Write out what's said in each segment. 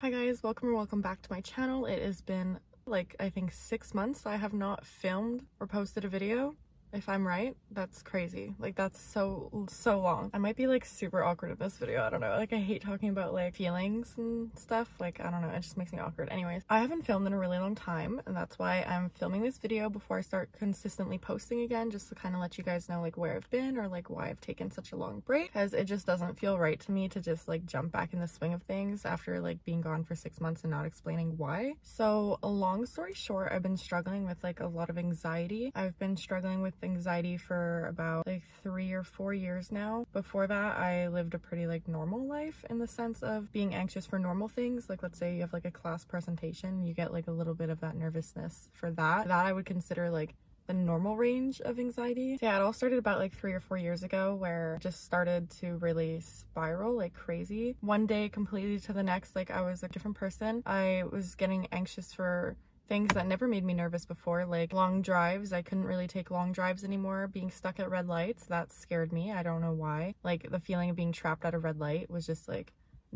Hi guys, welcome or welcome back to my channel. It has been like I think 6 months I have not filmed or posted a video. If I'm right, that's crazy. Like that's so long. I might be like super awkward in this video. I don't know. Like I hate talking about like feelings and stuff. Like I don't know. It just makes me awkward. Anyways, I haven't filmed in a really long time and that's why I'm filming this video before I start consistently posting again, just to kind of let you guys know like where I've been or like why I've taken such a long break, because it just doesn't feel right to me to just like jump back in the swing of things after like being gone for 6 months and not explaining why. So a long story short, I've been struggling with like a lot of anxiety. I've been struggling with anxiety for about like 3 or 4 years now. Before that, I lived a pretty like normal life in the sense of being anxious for normal things. Like let's say you have like a class presentation, you get like a little bit of that nervousness for that. That I would consider like the normal range of anxiety. So yeah, it all started about like 3 or 4 years ago, where it just started to really spiral like crazy. One day completely to the next, like I was a different person. I was getting anxious for things that never made me nervous before, like long drives. I couldn't really take long drives anymore. Being stuck at red lights, that scared me. I don't know why. Like the feeling of being trapped at a red light was just like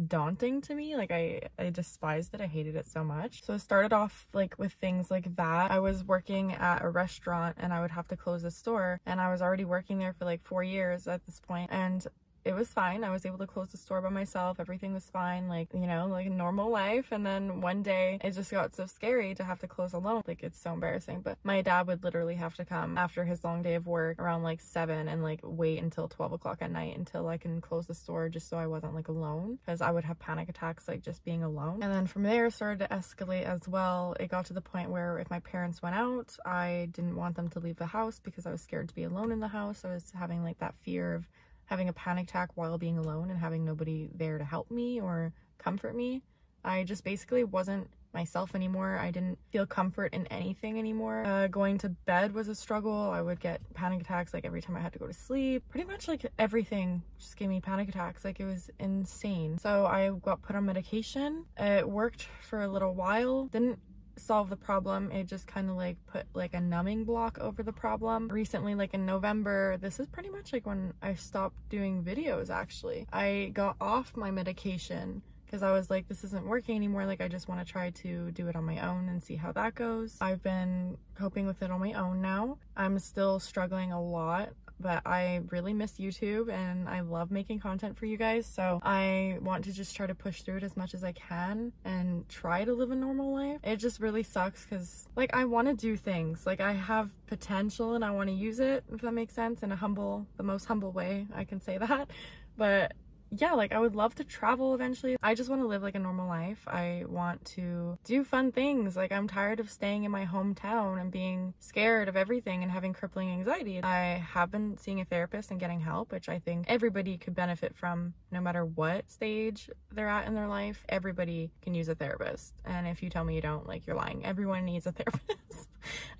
daunting to me. Like I despised it. I hated it so much. So it started off like with things like that. I was working at a restaurant and I would have to close the store, and I was already working there for like 4 years at this point, and it was fine. I was able to close the store by myself. Everything was fine, like, you know, like a normal life. And then one day it just got so scary to have to close alone. Like it's so embarrassing, but my dad would literally have to come after his long day of work around like 7 and like wait until 12 o'clock at night until I can close the store, just so I wasn't like alone, because I would have panic attacks like just being alone. And then from there it started to escalate as well. It got to the point where if my parents went out, I didn't want them to leave the house because I was scared to be alone in the house. I was having like that fear of having a panic attack while being alone and having nobody there to help me or comfort me. I just basically wasn't myself anymore. I didn't feel comfort in anything anymore. Going to bed was a struggle. I would get panic attacks like every time I had to go to sleep. Pretty much like everything just gave me panic attacks. Like it was insane. So I got put on medication. It worked for a little while. Didn't solve the problem. It just kind of like put like a numbing block over the problem. Recently, like in November, this is pretty much like when I stopped doing videos. Actually, I got off my medication because I was like, this isn't working anymore. Like I just want to try to do it on my own and see how that goes. I've been coping with it on my own now. I'm still struggling a lot, but I really miss YouTube and I love making content for you guys. So I want to just try to push through it as much as I can and try to live a normal life. It just really sucks because like I want to do things. Like I have potential and I want to use it, if that makes sense, in the most humble way I can say that. But yeah, like I would love to travel eventually. I just want to live like a normal life. I want to do fun things. Like I'm tired of staying in my hometown and being scared of everything and having crippling anxiety. I have been seeing a therapist and getting help, which I think everybody could benefit from, no matter what stage they're at in their life. Everybody can use a therapist. And if you tell me you don't, like you're lying. Everyone needs a therapist.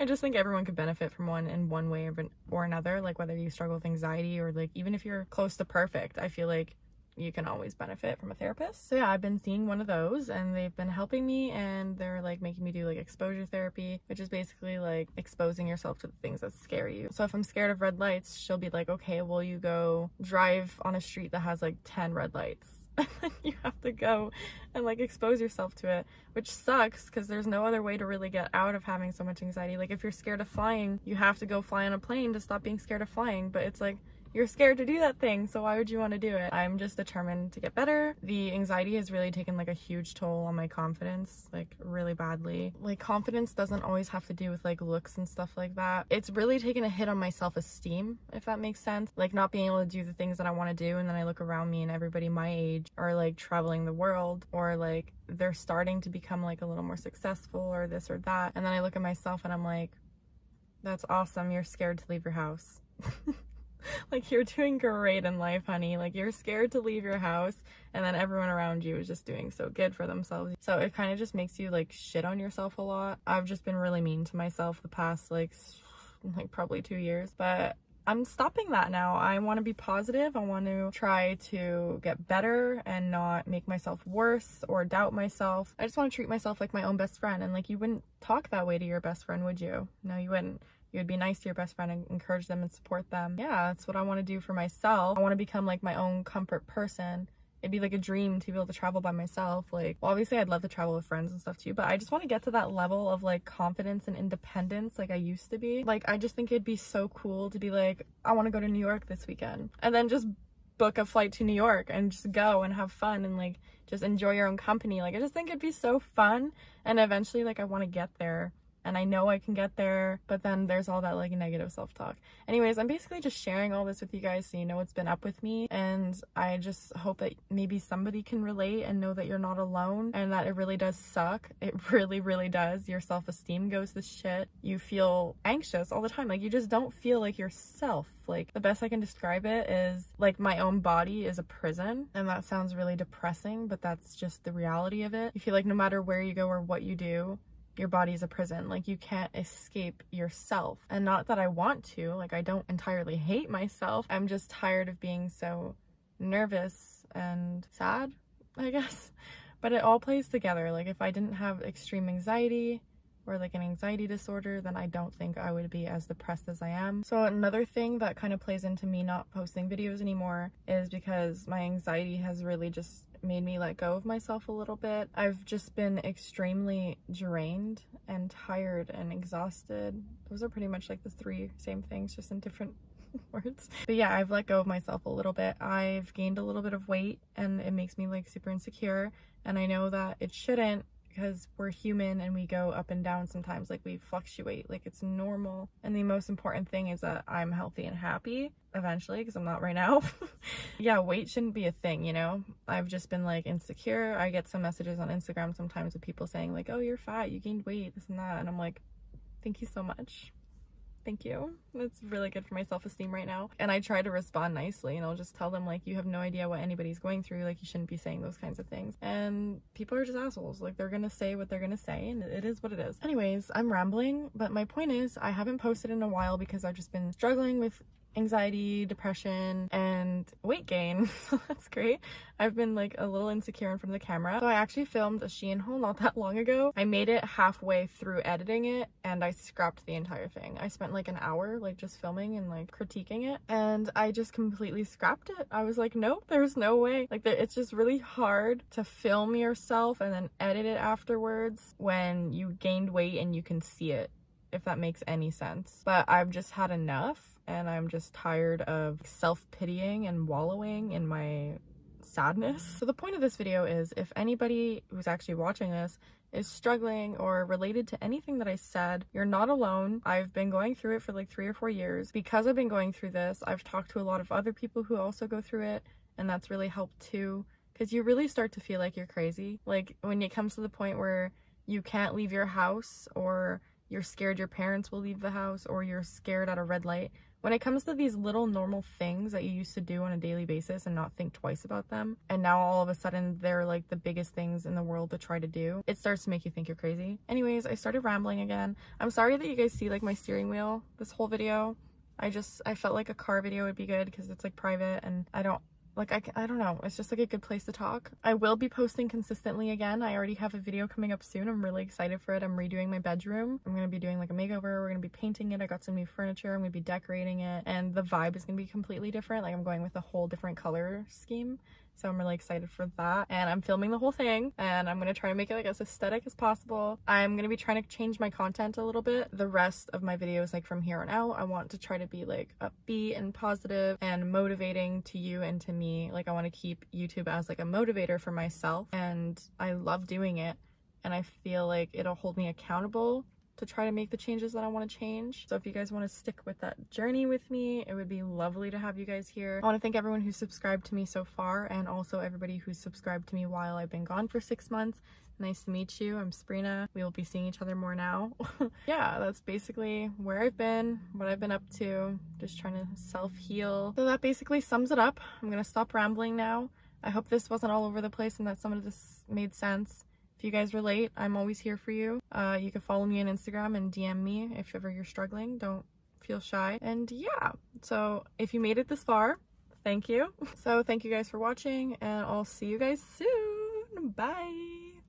I just think everyone could benefit from one in one way or another. Like whether you struggle with anxiety or like even if you're close to perfect, I feel like you can always benefit from a therapist. So yeah, I've been seeing one of those and they've been helping me, and they're like making me do like exposure therapy, which is basically like exposing yourself to the things that scare you. So if I'm scared of red lights, she'll be like, okay, well you go drive on a street that has like 10 red lights. And then you have to go and like expose yourself to it, which sucks because there's no other way to really get out of having so much anxiety. Like if you're scared of flying, you have to go fly on a plane to stop being scared of flying, but it's like you're scared to do that thing, so why would you want to do it? I'm just determined to get better. The anxiety has really taken like a huge toll on my confidence, like really badly. Like confidence doesn't always have to do with like looks and stuff like that. It's really taken a hit on my self-esteem, if that makes sense. Like not being able to do the things that I want to do, and then I look around me and everybody my age are like traveling the world, or like they're starting to become like a little more successful or this or that, and then I look at myself and I'm like, that's awesome, you're scared to leave your house. Like you're doing great in life, honey. Like you're scared to leave your house, and then everyone around you is just doing so good for themselves. So it kind of just makes you like shit on yourself a lot. I've just been really mean to myself the past like probably 2 years, but I'm stopping that now. I want to be positive. I want to try to get better and not make myself worse or doubt myself. I just want to treat myself like my own best friend, and like you wouldn't talk that way to your best friend, would you? No, you wouldn't. You would be nice to your best friend and encourage them and support them. Yeah, that's what I want to do for myself. I want to become like my own comfort person it'd be like a dream to be able to travel by myself. Like, well, obviously I'd love to travel with friends and stuff too, but I just want to get to that level of like confidence and independence like I used to be. Like, I just think it'd be so cool to be like, I want to go to New York this weekend, and then just book a flight to New York and just go and have fun and like just enjoy your own company. Like, I just think it'd be so fun, and eventually like I want to get there. And I know I can get there, but then there's all that like negative self-talk. Anyways, I'm basically just sharing all this with you guys so you know what's been up with me, and I just hope that maybe somebody can relate and know that you're not alone, and that it really does suck. It really does. Your self-esteem goes to shit. You feel anxious all the time. Like, you just don't feel like yourself. Like, the best I can describe it is like my own body is a prison, and that sounds really depressing, but that's just the reality of it. You feel like no matter where you go or what you do, your body is a prison. Like, you can't escape yourself. And not that I want to, like, I don't entirely hate myself. I'm just tired of being so nervous and sad, I guess. But it all plays together. Like, if I didn't have extreme anxiety or like an anxiety disorder, then I don't think I would be as depressed as I am. So another thing that kind of plays into me not posting videos anymore is because my anxiety has really just made me let go of myself a little bit. I've just been extremely drained and tired and exhausted. Those are pretty much like the three same things, just in different words. But yeah, I've let go of myself a little bit. I've gained a little bit of weight, and it makes me like super insecure, and I know that it shouldn't, because we're human and we go up and down sometimes. Like, we fluctuate, like it's normal. And the most important thing is that I'm healthy and happy eventually, because I'm not right now. Yeah, weight shouldn't be a thing, you know? I've just been like insecure. I get some messages on Instagram sometimes of people saying like, oh, you're fat, you gained weight, this and that, and I'm like, thank you so much. Thank you. That's really good for my self-esteem right now. And I try to respond nicely, and I'll just tell them like, you have no idea what anybody's going through. Like, you shouldn't be saying those kinds of things. And people are just assholes. Like, they're gonna say what they're gonna say, and it is what it is. Anyways, I'm rambling, but my point is I haven't posted in a while because I've just been struggling with anxiety, depression, and weight gain. So that's great. I've been like a little insecure in front of the camera. So I actually filmed a Shein haul not that long ago. I made it halfway through editing it, and I scrapped the entire thing. I spent like an hour like just filming and like critiquing it, and I just completely scrapped it. I was like, nope, there's no way. Like, it's just really hard to film yourself and then edit it afterwards when you gained weight and you can see it, if that makes any sense. But I've just had enough, and I'm just tired of self-pitying and wallowing in my sadness. So the point of this video is, if anybody who's actually watching this is struggling or related to anything that I said, you're not alone. I've been going through it for like 3 or 4 years. Because I've been going through this, I've talked to a lot of other people who also go through it, and that's really helped too, because you really start to feel like you're crazy. Like, when it comes to the point where you can't leave your house, or you're scared your parents will leave the house, or you're scared at a red light. When it comes to these little normal things that you used to do on a daily basis and not think twice about them, and now all of a sudden they're like the biggest things in the world to try to do, it starts to make you think you're crazy. Anyways, I started rambling again. I'm sorry that you guys see like my steering wheel this whole video. I felt like a car video would be good because it's like private, and I don't know, it's just like a good place to talk. I will be posting consistently again. I already have a video coming up soon. I'm really excited for it. I'm redoing my bedroom. I'm gonna be doing like a makeover. We're gonna be painting it. I got some new furniture. I'm gonna be decorating it, and the vibe is gonna be completely different. Like, I'm going with a whole different color scheme. So I'm really excited for that, and I'm filming the whole thing, and I'm gonna try to make it like as aesthetic as possible. I'm gonna be trying to change my content a little bit. The rest of my videos, like from here on out, I want to try to be like upbeat and positive and motivating to you and to me. Like, I want to keep YouTube as like a motivator for myself, and I love doing it, and I feel like it'll hold me accountable to try to make the changes that I want to change. So if you guys want to stick with that journey with me, it would be lovely to have you guys here. I want to thank everyone who's subscribed to me so far, and also everybody who's subscribed to me while I've been gone for 6 months. Nice to meet you. I'm Sabrina. We will be seeing each other more now. Yeah, that's basically where I've been, what I've been up to, just trying to self-heal. So that basically sums it up. I'm gonna stop rambling now. I hope this wasn't all over the place and that some of this made sense. If you guys relate, I'm always here for you. You can follow me on Instagram and DM me if ever you're struggling. Don't feel shy. And yeah, so if you made it this far, thank you. So thank you guys for watching, and I'll see you guys soon. Bye.